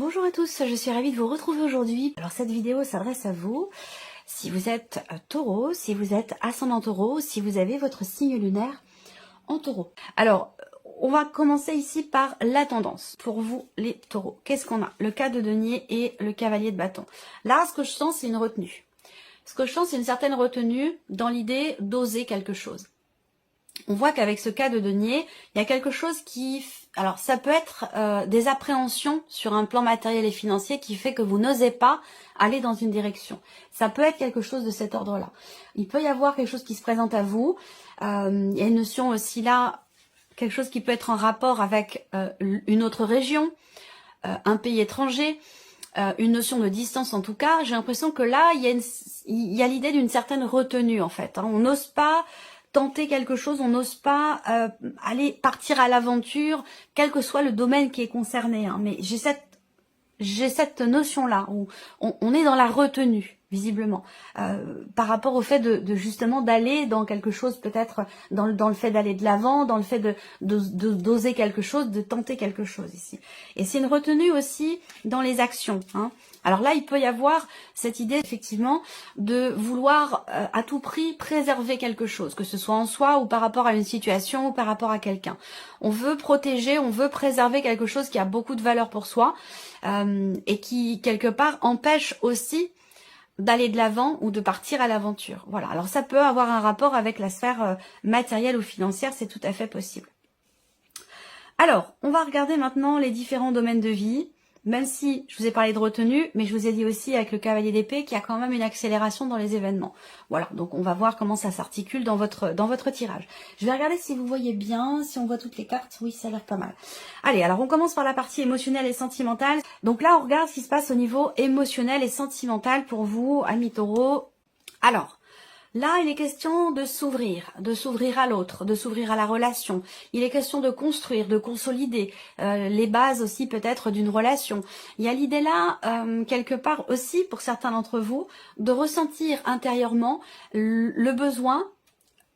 Bonjour à tous, je suis ravie de vous retrouver aujourd'hui. Alors cette vidéo s'adresse à vous, si vous êtes taureau, si vous êtes ascendant taureau, si vous avez votre signe lunaire en taureau. Alors, on va commencer ici par la tendance pour vous les taureaux. Qu'est-ce qu'on a? Le cas de denier et le cavalier de bâton. Là, ce que je sens, c'est une retenue. Ce que je sens, c'est une certaine retenue dans l'idée d'oser quelque chose. On voit qu'avec ce cas de denier, il y a quelque chose qui... Alors, ça peut être des appréhensions sur un plan matériel et financier qui fait que vous n'osez pas aller dans une direction. Ça peut être quelque chose de cet ordre-là. Il peut y avoir quelque chose qui se présente à vous. Il y a une notion aussi là, quelque chose qui peut être en rapport avec une autre région, un pays étranger, une notion de distance en tout cas. J'ai l'impression que là, il y a l'idée d'une certaine retenue en fait. On n'ose pas tenter quelque chose, on n'ose pas aller partir à l'aventure, quel que soit le domaine qui est concerné. Mais j'ai cette notion-là où on est dans la retenue, visiblement, par rapport au fait de justement d'aller dans quelque chose, peut-être dans le fait d'aller de l'avant, dans le fait d'oser quelque chose, de tenter quelque chose ici. Et c'est une retenue aussi dans les actions. Alors là, il peut y avoir cette idée effectivement de vouloir à tout prix préserver quelque chose, que ce soit en soi ou par rapport à une situation ou par rapport à quelqu'un. On veut protéger, on veut préserver quelque chose qui a beaucoup de valeur pour soi et qui quelque part empêche aussi d'aller de l'avant ou de partir à l'aventure. Voilà. Alors ça peut avoir un rapport avec la sphère matérielle ou financière, c'est tout à fait possible. Alors, on va regarder maintenant les différents domaines de vie. Même si je vous ai parlé de retenue, mais je vous ai dit aussi avec le cavalier d'épée qu'il y a quand même une accélération dans les événements. Voilà, donc on va voir comment ça s'articule dans votre tirage. Je vais regarder si vous voyez bien, si on voit toutes les cartes. Oui, ça a l'air pas mal. Allez, alors on commence par la partie émotionnelle et sentimentale. Donc là, on regarde ce qui se passe au niveau émotionnel et sentimental pour vous, amis taureaux. Alors, là, il est question de s'ouvrir à l'autre, de s'ouvrir à la relation. Il est question de construire, de consolider les bases aussi peut-être d'une relation. Il y a l'idée là, quelque part aussi, pour certains d'entre vous, de ressentir intérieurement le besoin,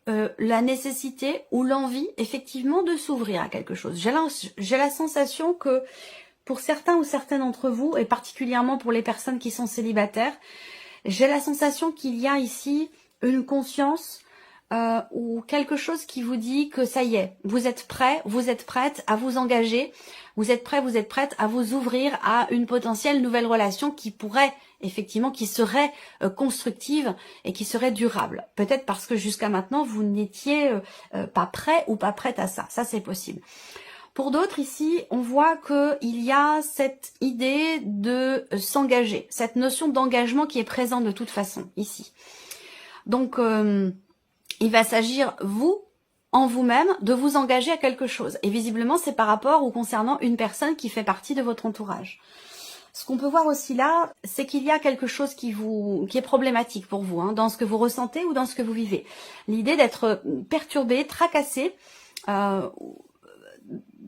la nécessité ou l'envie, effectivement, de s'ouvrir à quelque chose. J'ai la sensation que pour certains ou certaines d'entre vous, et particulièrement pour les personnes qui sont célibataires, j'ai la sensation qu'il y a ici une conscience ou quelque chose qui vous dit que ça y est, vous êtes prêt, vous êtes prête à vous engager, vous êtes prêt, vous êtes prête à vous ouvrir à une potentielle nouvelle relation qui pourrait, effectivement, qui serait constructive et qui serait durable. Peut-être parce que jusqu'à maintenant, vous n'étiez pas prêt ou pas prête à ça. Ça, c'est possible. Pour d'autres ici, on voit qu'il y a cette idée de s'engager, cette notion d'engagement qui est présente de toute façon ici. Donc, il va s'agir, vous, en vous-même, de vous engager à quelque chose. Et visiblement, c'est par rapport ou concernant une personne qui fait partie de votre entourage. Ce qu'on peut voir aussi là, c'est qu'il y a quelque chose qui est problématique pour vous, dans ce que vous ressentez ou dans ce que vous vivez. L'idée d'être perturbé, tracassé,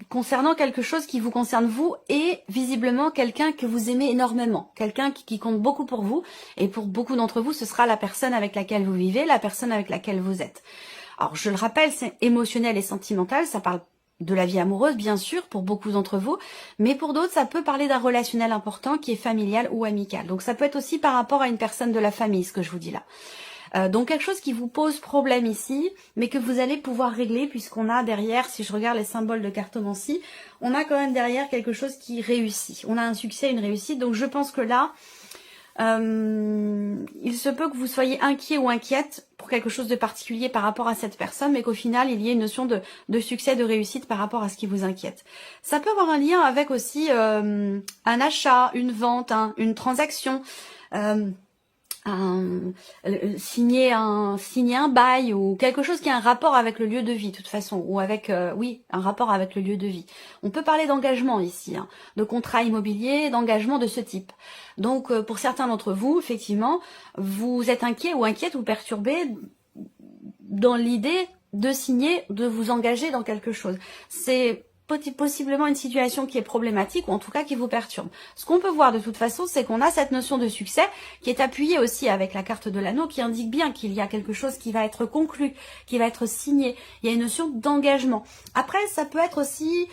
concernant quelque chose qui vous concerne vous et visiblement quelqu'un que vous aimez énormément, quelqu'un qui compte beaucoup pour vous et pour beaucoup d'entre vous ce sera la personne avec laquelle vous vivez, la personne avec laquelle vous êtes. Alors je le rappelle, c'est émotionnel et sentimental, ça parle de la vie amoureuse bien sûr pour beaucoup d'entre vous, mais pour d'autres ça peut parler d'un relationnel important qui est familial ou amical. Donc ça peut être aussi par rapport à une personne de la famille, ce que je vous dis là. Donc quelque chose qui vous pose problème ici, mais que vous allez pouvoir régler puisqu'on a derrière, si je regarde les symboles de cartomancie, on a quand même derrière quelque chose qui réussit. On a un succès, une réussite, donc je pense que là, il se peut que vous soyez inquiet ou inquiète pour quelque chose de particulier par rapport à cette personne, mais qu'au final, il y ait une notion de succès, de réussite par rapport à ce qui vous inquiète. Ça peut avoir un lien avec aussi un achat, une vente, une transaction, signer un bail ou quelque chose qui a un rapport avec le lieu de vie de toute façon ou avec un rapport avec le lieu de vie. On peut parler d'engagement ici, de contrat immobilier, d'engagement de ce type. Donc pour certains d'entre vous, effectivement, vous êtes inquiet ou inquiète ou perturbé dans l'idée de signer, de vous engager dans quelque chose. C'est possiblement une situation qui est problématique ou en tout cas qui vous perturbe. Ce qu'on peut voir de toute façon, c'est qu'on a cette notion de succès qui est appuyée aussi avec la carte de l'anneau qui indique bien qu'il y a quelque chose qui va être conclu, qui va être signé. Il y a une notion d'engagement. Après, ça peut être aussi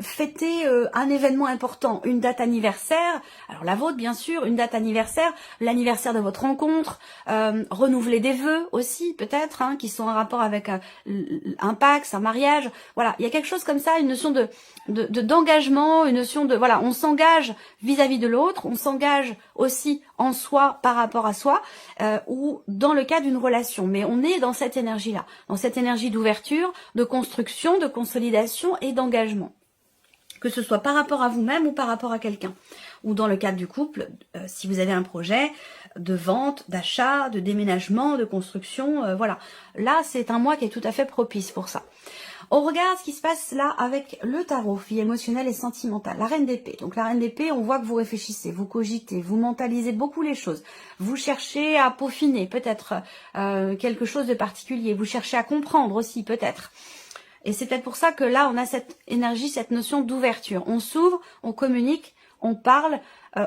fêter un événement important, une date anniversaire, alors la vôtre bien sûr, une date anniversaire, l'anniversaire de votre rencontre, renouveler des vœux aussi peut-être, hein, qui sont en rapport avec un Pacs, un mariage, voilà, il y a quelque chose comme ça, une notion d'engagement, une notion de, voilà, on s'engage vis-à-vis de l'autre, on s'engage aussi en soi par rapport à soi, ou dans le cas d'une relation, mais on est dans cette énergie-là, dans cette énergie d'ouverture, de construction, de consolidation et d'engagement. Que ce soit par rapport à vous-même ou par rapport à quelqu'un. Ou dans le cadre du couple, si vous avez un projet de vente, d'achat, de déménagement, de construction, voilà. Là, c'est un mois qui est tout à fait propice pour ça. On regarde ce qui se passe là avec le tarot, vie émotionnelle et sentimentale. La reine d'épée. Donc la reine d'épée, on voit que vous réfléchissez, vous cogitez, vous mentalisez beaucoup les choses. Vous cherchez à peaufiner peut-être quelque chose de particulier. Vous cherchez à comprendre aussi peut-être. Et c'est peut-être pour ça que là, on a cette énergie, cette notion d'ouverture. On s'ouvre, on communique, on parle,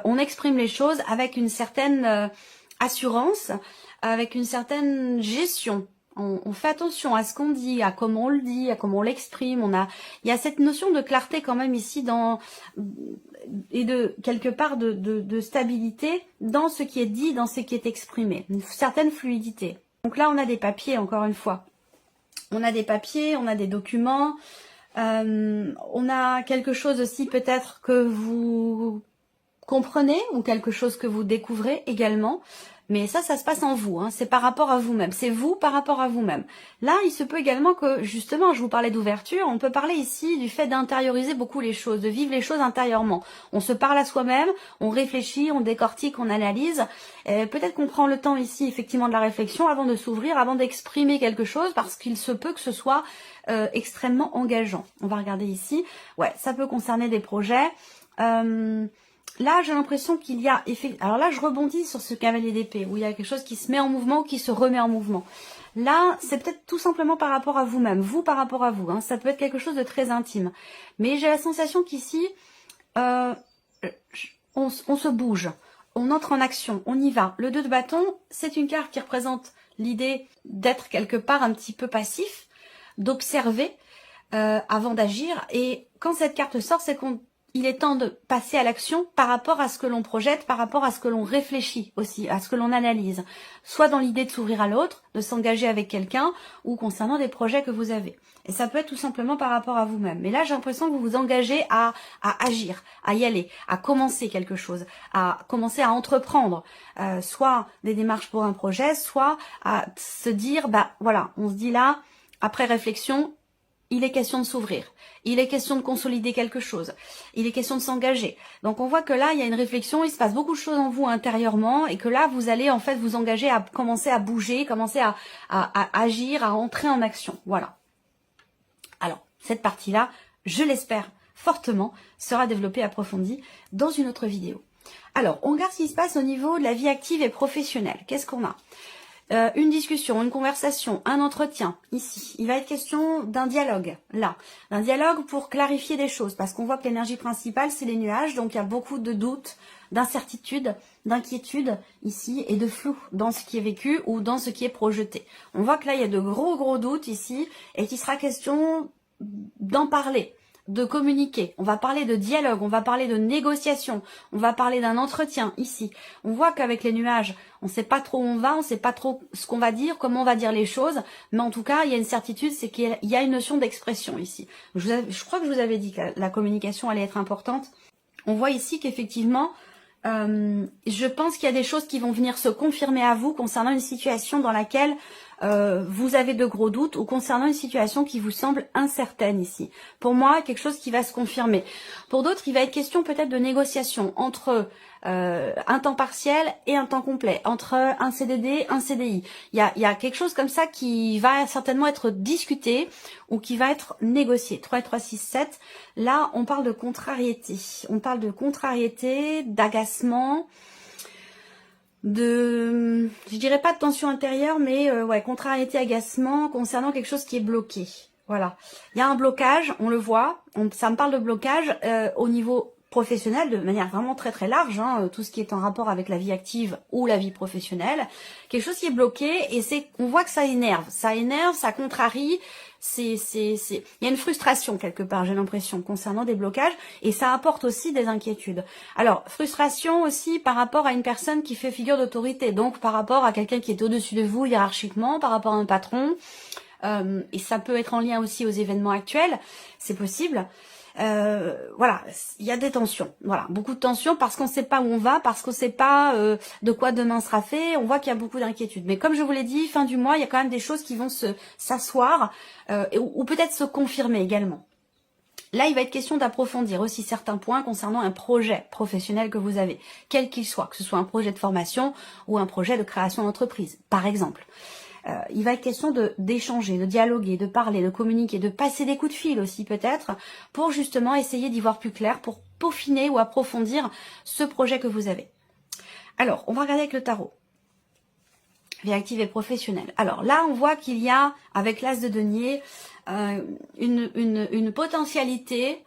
on exprime les choses avec une certaine assurance, avec une certaine gestion. On fait attention à ce qu'on dit, à comment on le dit, à comment on l'exprime. Il y a cette notion de clarté quand même ici et de quelque part de stabilité dans ce qui est dit, dans ce qui est exprimé. Une certaine fluidité. Donc là, on a des papiers, encore une fois. On a des papiers, on a des documents, on a quelque chose aussi peut-être que vous comprenez ou quelque chose que vous découvrez également. Mais ça se passe en vous, hein, c'est par rapport à vous-même, c'est vous par rapport à vous-même. Là, il se peut également que, justement, je vous parlais d'ouverture, on peut parler ici du fait d'intérioriser beaucoup les choses, de vivre les choses intérieurement. On se parle à soi-même, on réfléchit, on décortique, on analyse. Peut-être qu'on prend le temps ici, effectivement, de la réflexion avant de s'ouvrir, avant d'exprimer quelque chose, parce qu'il se peut que ce soit extrêmement engageant. On va regarder ici. Ouais, ça peut concerner des projets. Là, j'ai l'impression qu'il y a... Alors là, je rebondis sur ce cavalier d'épée, où il y a quelque chose qui se met en mouvement ou qui se remet en mouvement. Là, c'est peut-être tout simplement par rapport à vous-même, vous par rapport à vous. Hein. Ça peut être quelque chose de très intime. Mais j'ai la sensation qu'ici, on se bouge, on entre en action, on y va. Le 2 de bâton, c'est une carte qui représente l'idée d'être quelque part un petit peu passif, d'observer avant d'agir. Et quand cette carte sort, c'est qu'il est temps de passer à l'action par rapport à ce que l'on projette, par rapport à ce que l'on réfléchit aussi, à ce que l'on analyse. Soit dans l'idée de s'ouvrir à l'autre, de s'engager avec quelqu'un, ou concernant des projets que vous avez. Et ça peut être tout simplement par rapport à vous-même. Mais là, j'ai l'impression que vous vous engagez à agir, à y aller, à commencer quelque chose, à commencer à entreprendre, soit des démarches pour un projet, soit à se dire, bah voilà, on se dit là, après réflexion, il est question de s'ouvrir, il est question de consolider quelque chose, il est question de s'engager. Donc on voit que là, il y a une réflexion, il se passe beaucoup de choses en vous intérieurement et que là, vous allez en fait vous engager à commencer à bouger, commencer à agir, à entrer en action. Voilà. Alors, cette partie-là, je l'espère fortement, sera développée, approfondie dans une autre vidéo. Alors, on regarde ce qui se passe au niveau de la vie active et professionnelle. Qu'est-ce qu'on a ? Une discussion, une conversation, un entretien, ici. Il va être question d'un dialogue, là. D'un dialogue pour clarifier des choses, parce qu'on voit que l'énergie principale, c'est les nuages, donc il y a beaucoup de doutes, d'incertitudes, d'inquiétudes, ici, et de flou dans ce qui est vécu ou dans ce qui est projeté. On voit que là, il y a de gros doutes ici, et qu'il sera question d'en parler, de communiquer, on va parler de dialogue, on va parler de négociation, on va parler d'un entretien ici. On voit qu'avec les nuages, on ne sait pas trop où on va, on ne sait pas trop ce qu'on va dire, comment on va dire les choses, mais en tout cas, il y a une certitude, c'est qu'il y a une notion d'expression ici. Je crois que je vous avais dit que la communication allait être importante. On voit ici qu'effectivement, je pense qu'il y a des choses qui vont venir se confirmer à vous concernant une situation dans laquelle vous avez de gros doutes ou concernant une situation qui vous semble incertaine ici. Pour moi, quelque chose qui va se confirmer. Pour d'autres, il va être question peut-être de négociation entre un temps partiel et un temps complet, entre un CDD, un CDI. Il y a quelque chose comme ça qui va certainement être discuté ou qui va être négocié. 3 et 3, 6, 7. Là, on parle de contrariété. On parle de contrariété, d'agacement, je dirais pas de tension intérieure, mais ouais, contrariété, agacement concernant quelque chose qui est bloqué. Voilà. Il y a un blocage, on le voit, ça me parle de blocage au niveau professionnelle de manière vraiment très très large, hein, tout ce qui est en rapport avec la vie active ou la vie professionnelle, quelque chose qui est bloqué et on voit que ça énerve, ça contrarie, il y a une frustration quelque part, j'ai l'impression, concernant des blocages et ça apporte aussi des inquiétudes. Alors, frustration aussi par rapport à une personne qui fait figure d'autorité, donc par rapport à quelqu'un qui est au-dessus de vous hiérarchiquement, par rapport à un patron, et ça peut être en lien aussi aux événements actuels, c'est possible. Voilà, il y a des tensions, voilà, beaucoup de tensions parce qu'on ne sait pas où on va, parce qu'on ne sait pas de quoi demain sera fait, on voit qu'il y a beaucoup d'inquiétudes. Mais comme je vous l'ai dit, fin du mois, il y a quand même des choses qui vont s'asseoir ou peut-être se confirmer également. Là, il va être question d'approfondir aussi certains points concernant un projet professionnel que vous avez, quel qu'il soit, que ce soit un projet de formation ou un projet de création d'entreprise, par exemple. Il va être question d'échanger, de dialoguer, de parler, de communiquer, de passer des coups de fil aussi peut-être, pour justement essayer d'y voir plus clair, pour peaufiner ou approfondir ce projet que vous avez. Alors, on va regarder avec le tarot. Vie active et professionnelle. Alors là, on voit qu'il y a, avec l'as de denier, une potentialité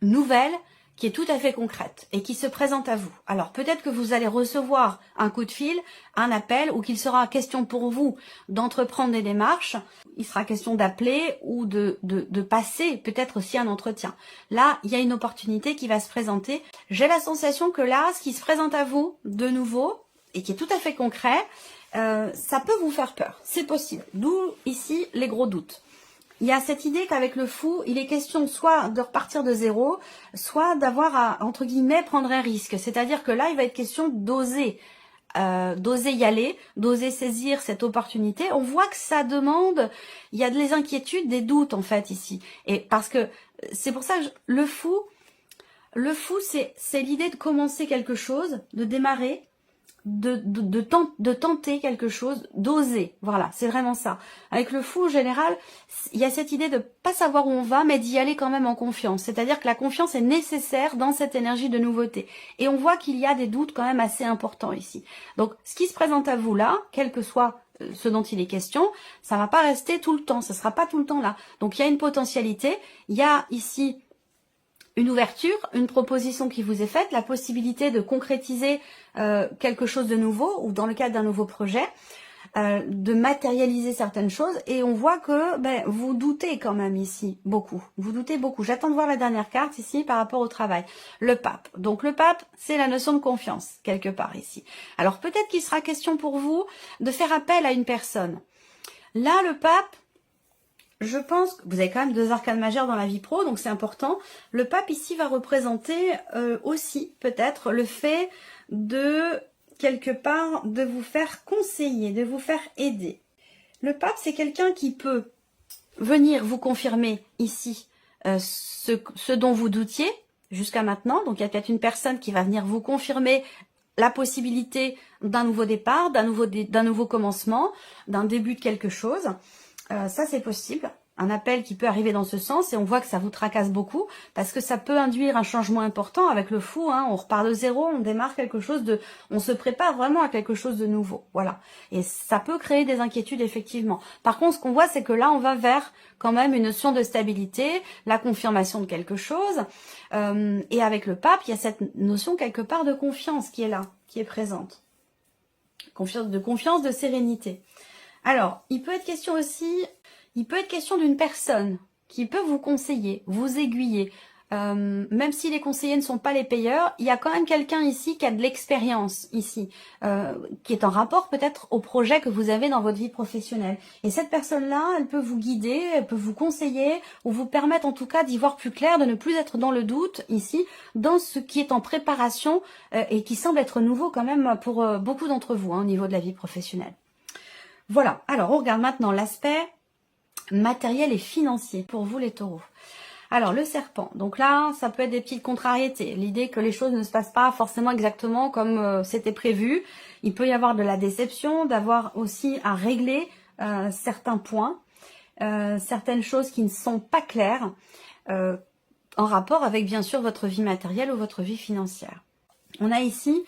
nouvelle qui est tout à fait concrète et qui se présente à vous. Alors peut-être que vous allez recevoir un coup de fil, un appel, ou qu'il sera question pour vous d'entreprendre des démarches. Il sera question d'appeler ou de passer peut-être aussi un entretien. Là, il y a une opportunité qui va se présenter. J'ai la sensation que là, ce qui se présente à vous de nouveau et qui est tout à fait concret, ça peut vous faire peur. C'est possible. D'où ici les gros doutes. Il y a cette idée qu'avec le fou, il est question soit de repartir de zéro, soit d'avoir à, entre guillemets, prendre un risque. C'est-à-dire que là, il va être question d'oser y aller, d'oser saisir cette opportunité. On voit que ça demande, il y a des inquiétudes, des doutes en fait ici. Et parce que c'est pour ça que le fou, c'est l'idée de commencer quelque chose, de démarrer, de tenter quelque chose, d'oser. Voilà, c'est vraiment ça. Avec le fou, en général, il y a cette idée de pas savoir où on va, mais d'y aller quand même en confiance. C'est-à-dire que la confiance est nécessaire dans cette énergie de nouveauté. Et on voit qu'il y a des doutes quand même assez importants ici. Donc, ce qui se présente à vous là, quel que soit ce dont il est question, ça va pas rester tout le temps, ça sera pas tout le temps là. Donc, il y a une potentialité, il y a ici une ouverture, une proposition qui vous est faite, la possibilité de concrétiser quelque chose de nouveau ou dans le cadre d'un nouveau projet, de matérialiser certaines choses et on voit que vous doutez quand même ici beaucoup. Vous doutez beaucoup. J'attends de voir la dernière carte ici par rapport au travail. Le pape. Donc le pape, c'est la notion de confiance quelque part ici. Alors peut-être qu'il sera question pour vous de faire appel à une personne. Là, le pape, je pense que vous avez quand même 2 arcanes majeures dans la vie pro, donc c'est important. Le pape ici va représenter aussi peut-être le fait de, quelque part, de vous faire conseiller, de vous faire aider. Le pape, c'est quelqu'un qui peut venir vous confirmer ici ce dont vous doutiez jusqu'à maintenant. Donc il y a peut-être une personne qui va venir vous confirmer la possibilité d'un nouveau départ, d'un nouveau commencement, d'un début de quelque chose. Ça, c'est possible. Un appel qui peut arriver dans ce sens et on voit que ça vous tracasse beaucoup parce que ça peut induire un changement important avec le fou. Hein, on repart de zéro, on démarre quelque chose on se prépare vraiment à quelque chose de nouveau. Voilà. Et ça peut créer des inquiétudes effectivement. Par contre, ce qu'on voit, c'est que là, on va vers quand même une notion de stabilité, la confirmation de quelque chose. Et avec le pape, il y a cette notion quelque part de confiance qui est là, qui est présente. Confiance, de sérénité. Alors, il peut être question aussi, d'une personne qui peut vous conseiller, vous aiguiller. Même si les conseillers ne sont pas les payeurs, il y a quand même quelqu'un ici qui a de l'expérience ici, qui est en rapport peut-être au projet que vous avez dans votre vie professionnelle. Et cette personne-là, elle peut vous guider, elle peut vous conseiller, ou vous permettre en tout cas d'y voir plus clair, de ne plus être dans le doute ici, dans ce qui est en préparation et qui semble être nouveau quand même pour beaucoup d'entre vous au niveau de la vie professionnelle. Voilà, alors on regarde maintenant l'aspect matériel et financier pour vous les taureaux. Alors le serpent, donc là ça peut être des petites contrariétés, l'idée que les choses ne se passent pas forcément exactement comme c'était prévu, il peut y avoir de la déception, d'avoir aussi à régler certains points, certaines choses qui ne sont pas claires en rapport avec bien sûr votre vie matérielle ou votre vie financière. On a ici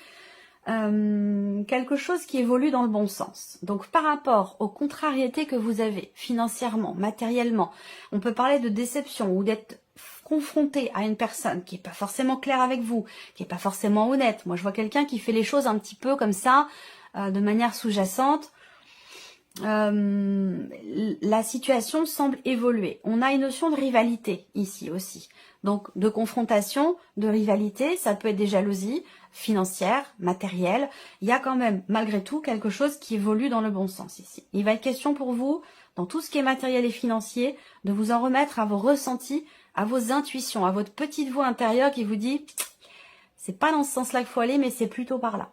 quelque chose qui évolue dans le bon sens. Donc par rapport aux contrariétés que vous avez financièrement, matériellement, on peut parler de déception ou d'être confronté à une personne qui n'est pas forcément claire avec vous, qui n'est pas forcément honnête. Moi, je vois quelqu'un qui fait les choses un petit peu comme ça, de manière sous-jacente. La situation semble évoluer. On a une notion de rivalité ici aussi. Donc, de confrontation, de rivalité, ça peut être des jalousies financières, matérielles. Il y a quand même, malgré tout, quelque chose qui évolue dans le bon sens ici. Il va être question pour vous, dans tout ce qui est matériel et financier, de vous en remettre à vos ressentis, à vos intuitions, à votre petite voix intérieure qui vous dit « c'est pas dans ce sens-là qu'il faut aller, mais c'est plutôt par là ».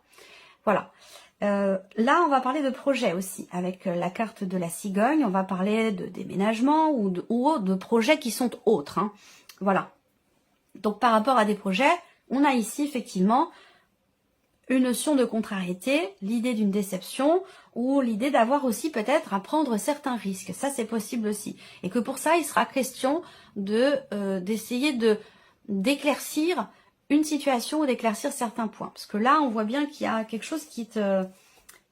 Voilà. Là, on va parler de projet aussi, avec la carte de la cigogne. On va parler de déménagement ou de projets qui sont autres. Hein. Voilà. Donc, par rapport à des projets, on a ici, effectivement, une notion de contrariété, l'idée d'une déception ou l'idée d'avoir aussi peut-être à prendre certains risques. Ça, c'est possible aussi. Et que pour ça, il sera question d'essayer d'éclaircir une situation ou d'éclaircir certains points. Parce que là, on voit bien qu'il y a quelque chose il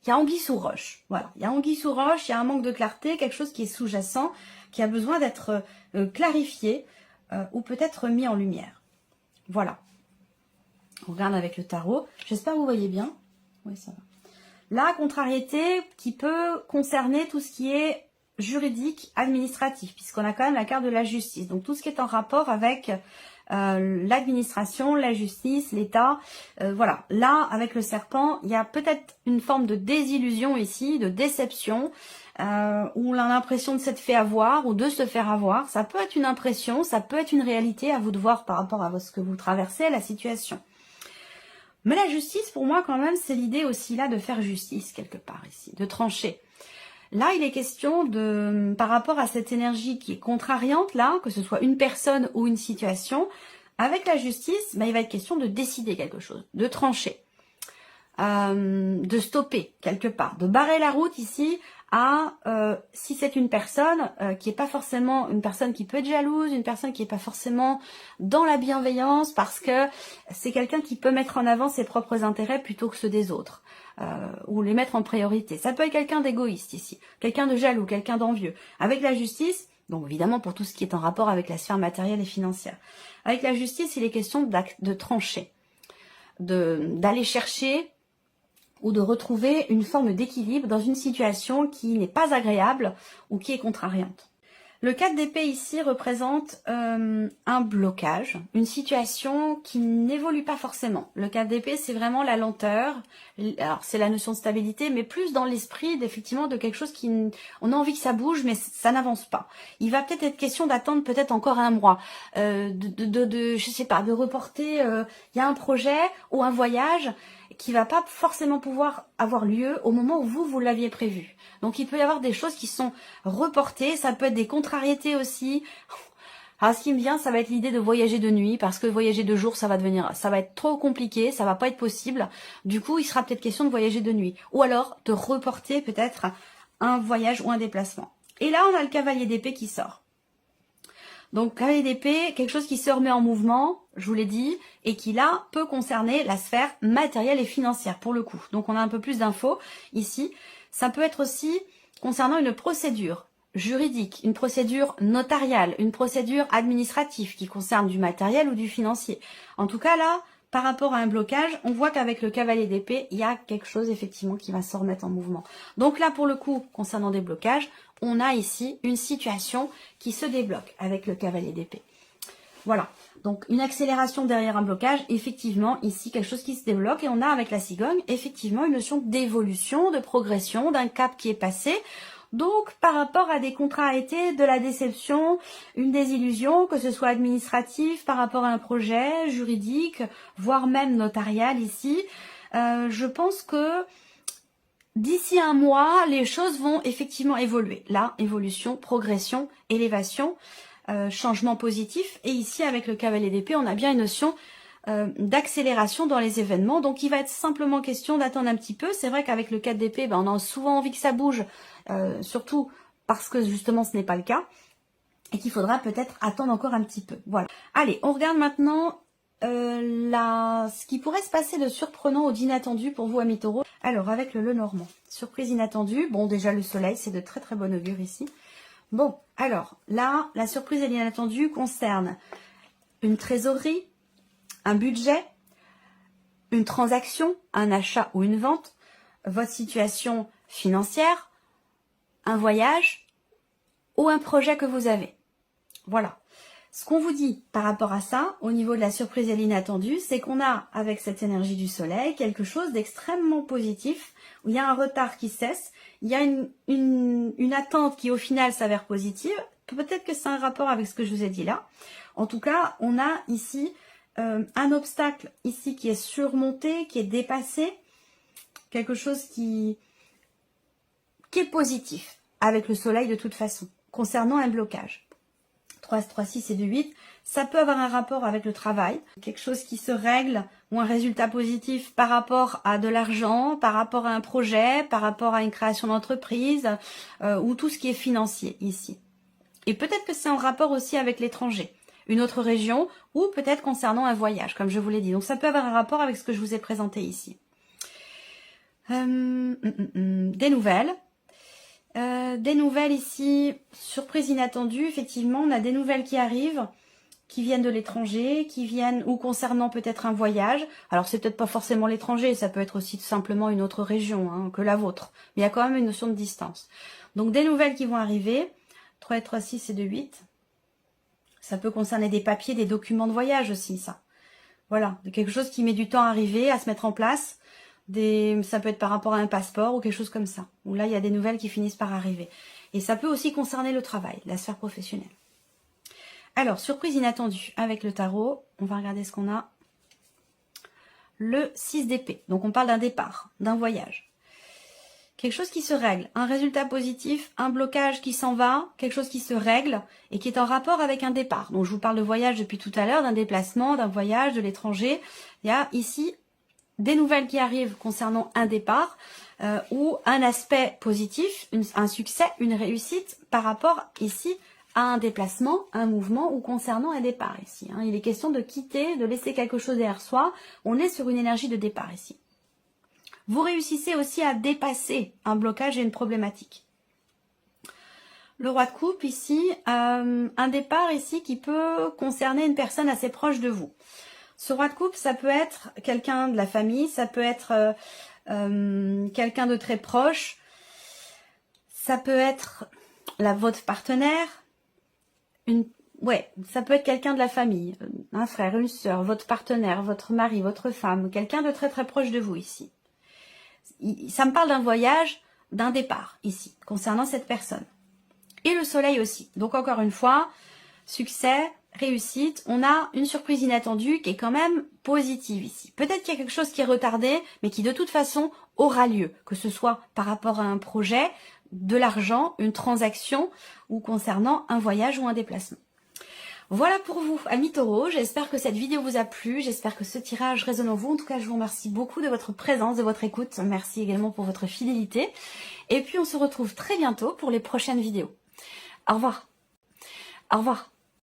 y a anguille sous roche. Voilà, il y a anguille sous roche, il y a un manque de clarté, quelque chose qui est sous-jacent, qui a besoin d'être clarifié ou peut-être mis en lumière. Voilà. On regarde avec le tarot. J'espère que vous voyez bien. Oui, ça va. La contrariété qui peut concerner tout ce qui est juridique, administratif, puisqu'on a quand même la carte de la justice. Donc tout ce qui est en rapport avec l'administration, la justice, l'État. Voilà. Là, avec le serpent, il y a peut-être une forme de désillusion ici, de déception, où on a l'impression de s'être fait avoir ou de se faire avoir. Ça peut être une impression, ça peut être une réalité, à vous de voir par rapport à ce que vous traversez, à la situation. Mais la justice, pour moi, quand même, c'est l'idée aussi là de faire justice, quelque part ici, de trancher. Là, il est question de, par rapport à cette énergie qui est contrariante, là, que ce soit une personne ou une situation, avec la justice, il va être question de décider quelque chose, de trancher, de stopper quelque part, de barrer la route ici à, si c'est une personne qui n'est pas forcément une personne qui peut être jalouse, une personne qui n'est pas forcément dans la bienveillance, parce que c'est quelqu'un qui peut mettre en avant ses propres intérêts plutôt que ceux des autres, ou les mettre en priorité. Ça peut être quelqu'un d'égoïste ici, quelqu'un de jaloux, quelqu'un d'envieux. Avec la justice, donc évidemment pour tout ce qui est en rapport avec la sphère matérielle et financière. Avec la justice, il est question de trancher, d'aller chercher ou de retrouver une forme d'équilibre dans une situation qui n'est pas agréable ou qui est contrariante. Le 4 d'épée ici représente un blocage, une situation qui n'évolue pas forcément. Le 4 d'épée, c'est vraiment la lenteur, alors c'est la notion de stabilité, mais plus dans l'esprit effectivement de quelque chose qui... On a envie que ça bouge, mais ça n'avance pas. Il va peut-être être question d'attendre peut-être encore un mois, je sais pas, de reporter, il y a un projet ou un voyage qui va pas forcément pouvoir avoir lieu au moment où vous l'aviez prévu. Donc il peut y avoir des choses qui sont reportées, ça peut être des contrariétés aussi. Alors ce qui me vient, ça va être l'idée de voyager de nuit, parce que voyager de jour, ça va être trop compliqué, ça va pas être possible. Du coup, il sera peut-être question de voyager de nuit. Ou alors de reporter peut-être un voyage ou un déplacement. Et là, on a le cavalier d'épée qui sort. Donc, cavalier d'épée, quelque chose qui se remet en mouvement, je vous l'ai dit, et qui là peut concerner la sphère matérielle et financière pour le coup. Donc, on a un peu plus d'infos ici. Ça peut être aussi concernant une procédure juridique, une procédure notariale, une procédure administrative qui concerne du matériel ou du financier. En tout cas, là, par rapport à un blocage, on voit qu'avec le cavalier d'épée, il y a quelque chose effectivement qui va se remettre en mouvement. Donc là, pour le coup, concernant des blocages, on a ici une situation qui se débloque avec le cavalier d'épée. Voilà, donc une accélération derrière un blocage, effectivement, ici quelque chose qui se débloque, et on a avec la cigogne, effectivement, une notion d'évolution, de progression, d'un cap qui est passé. Donc, par rapport à des contrariétés, de la déception, une désillusion, que ce soit administratif, par rapport à un projet juridique, voire même notarial ici, je pense que d'ici un mois, les choses vont effectivement évoluer. Là, évolution, progression, élévation, changement positif. Et ici, avec le cavalier d'épée, on a bien une notion d'accélération dans les événements. Donc, il va être simplement question d'attendre un petit peu. C'est vrai qu'avec le 4 d'épée, on a souvent envie que ça bouge, surtout parce que justement, ce n'est pas le cas. Et qu'il faudra peut-être attendre encore un petit peu. Voilà. Allez, on regarde maintenant ce qui pourrait se passer de surprenant ou d'inattendu pour vous, amis taureaux. Alors, avec le Lenormand, surprise inattendue. Bon, déjà le soleil, c'est de très très bon augure ici. Bon, alors, là, la surprise et l'inattendue concernent une trésorerie, un budget, une transaction, un achat ou une vente, votre situation financière, un voyage ou un projet que vous avez. Voilà. Ce qu'on vous dit par rapport à ça, au niveau de la surprise et l'inattendue, c'est qu'on a, avec cette énergie du soleil, quelque chose d'extrêmement positif, où il y a un retard qui cesse, il y a une attente qui au final s'avère positive. Peut-être que c'est un rapport avec ce que je vous ai dit là. En tout cas, on a ici un obstacle ici qui est surmonté, qui est dépassé, quelque chose qui est positif avec le soleil de toute façon, concernant un blocage. 3, 3, 6 et 2, 8, ça peut avoir un rapport avec le travail, quelque chose qui se règle ou un résultat positif par rapport à de l'argent, par rapport à un projet, par rapport à une création d'entreprise ou tout ce qui est financier ici. Et peut-être que c'est en rapport aussi avec l'étranger, une autre région ou peut-être concernant un voyage, comme je vous l'ai dit. Donc ça peut avoir un rapport avec ce que je vous ai présenté ici. Des nouvelles. Des nouvelles ici, surprise inattendue, effectivement, on a des nouvelles qui arrivent, qui viennent de l'étranger, qui viennent ou concernant peut-être un voyage. Alors c'est peut-être pas forcément l'étranger, ça peut être aussi tout simplement une autre région hein, que la vôtre, mais il y a quand même une notion de distance. Donc des nouvelles qui vont arriver, 3 et 3, 6 et 2, 8. Ça peut concerner des papiers, des documents de voyage aussi, ça. Voilà, quelque chose qui met du temps à arriver, à se mettre en place. Ça peut être par rapport à un passeport ou quelque chose comme ça. Où là, il y a des nouvelles qui finissent par arriver. Et ça peut aussi concerner le travail, la sphère professionnelle. Alors, surprise inattendue avec le tarot. On va regarder ce qu'on a. Le 6 d'épée. Donc, on parle d'un départ, d'un voyage. Quelque chose qui se règle. Un résultat positif, un blocage qui s'en va, quelque chose qui se règle et qui est en rapport avec un départ. Donc, je vous parle de voyage depuis tout à l'heure, d'un déplacement, d'un voyage, de l'étranger. Il y a ici des nouvelles qui arrivent concernant un départ ou un aspect positif, un succès, une réussite par rapport ici à un déplacement, un mouvement ou concernant un départ ici. Hein. Il est question de quitter, de laisser quelque chose derrière soi. On est sur une énergie de départ ici. Vous réussissez aussi à dépasser un blocage et une problématique. Le roi de coupe ici, un départ ici qui peut concerner une personne assez proche de vous. Ce roi de coupe, ça peut être quelqu'un de la famille, ça peut être quelqu'un de très proche, ça peut être votre partenaire, ça peut être quelqu'un de la famille, un frère, une soeur, votre partenaire, votre mari, votre femme, quelqu'un de très très proche de vous ici. Ça me parle d'un voyage, d'un départ ici, concernant cette personne. Et le soleil aussi. Donc encore une fois, succès, réussite, on a une surprise inattendue qui est quand même positive ici. Peut-être qu'il y a quelque chose qui est retardé, mais qui de toute façon aura lieu, que ce soit par rapport à un projet, de l'argent, une transaction ou concernant un voyage ou un déplacement. Voilà pour vous, amis taureaux, j'espère que cette vidéo vous a plu, j'espère que ce tirage résonne en vous. En tout cas, je vous remercie beaucoup de votre présence, de votre écoute. Merci également pour votre fidélité. Et puis, on se retrouve très bientôt pour les prochaines vidéos. Au revoir. Au revoir.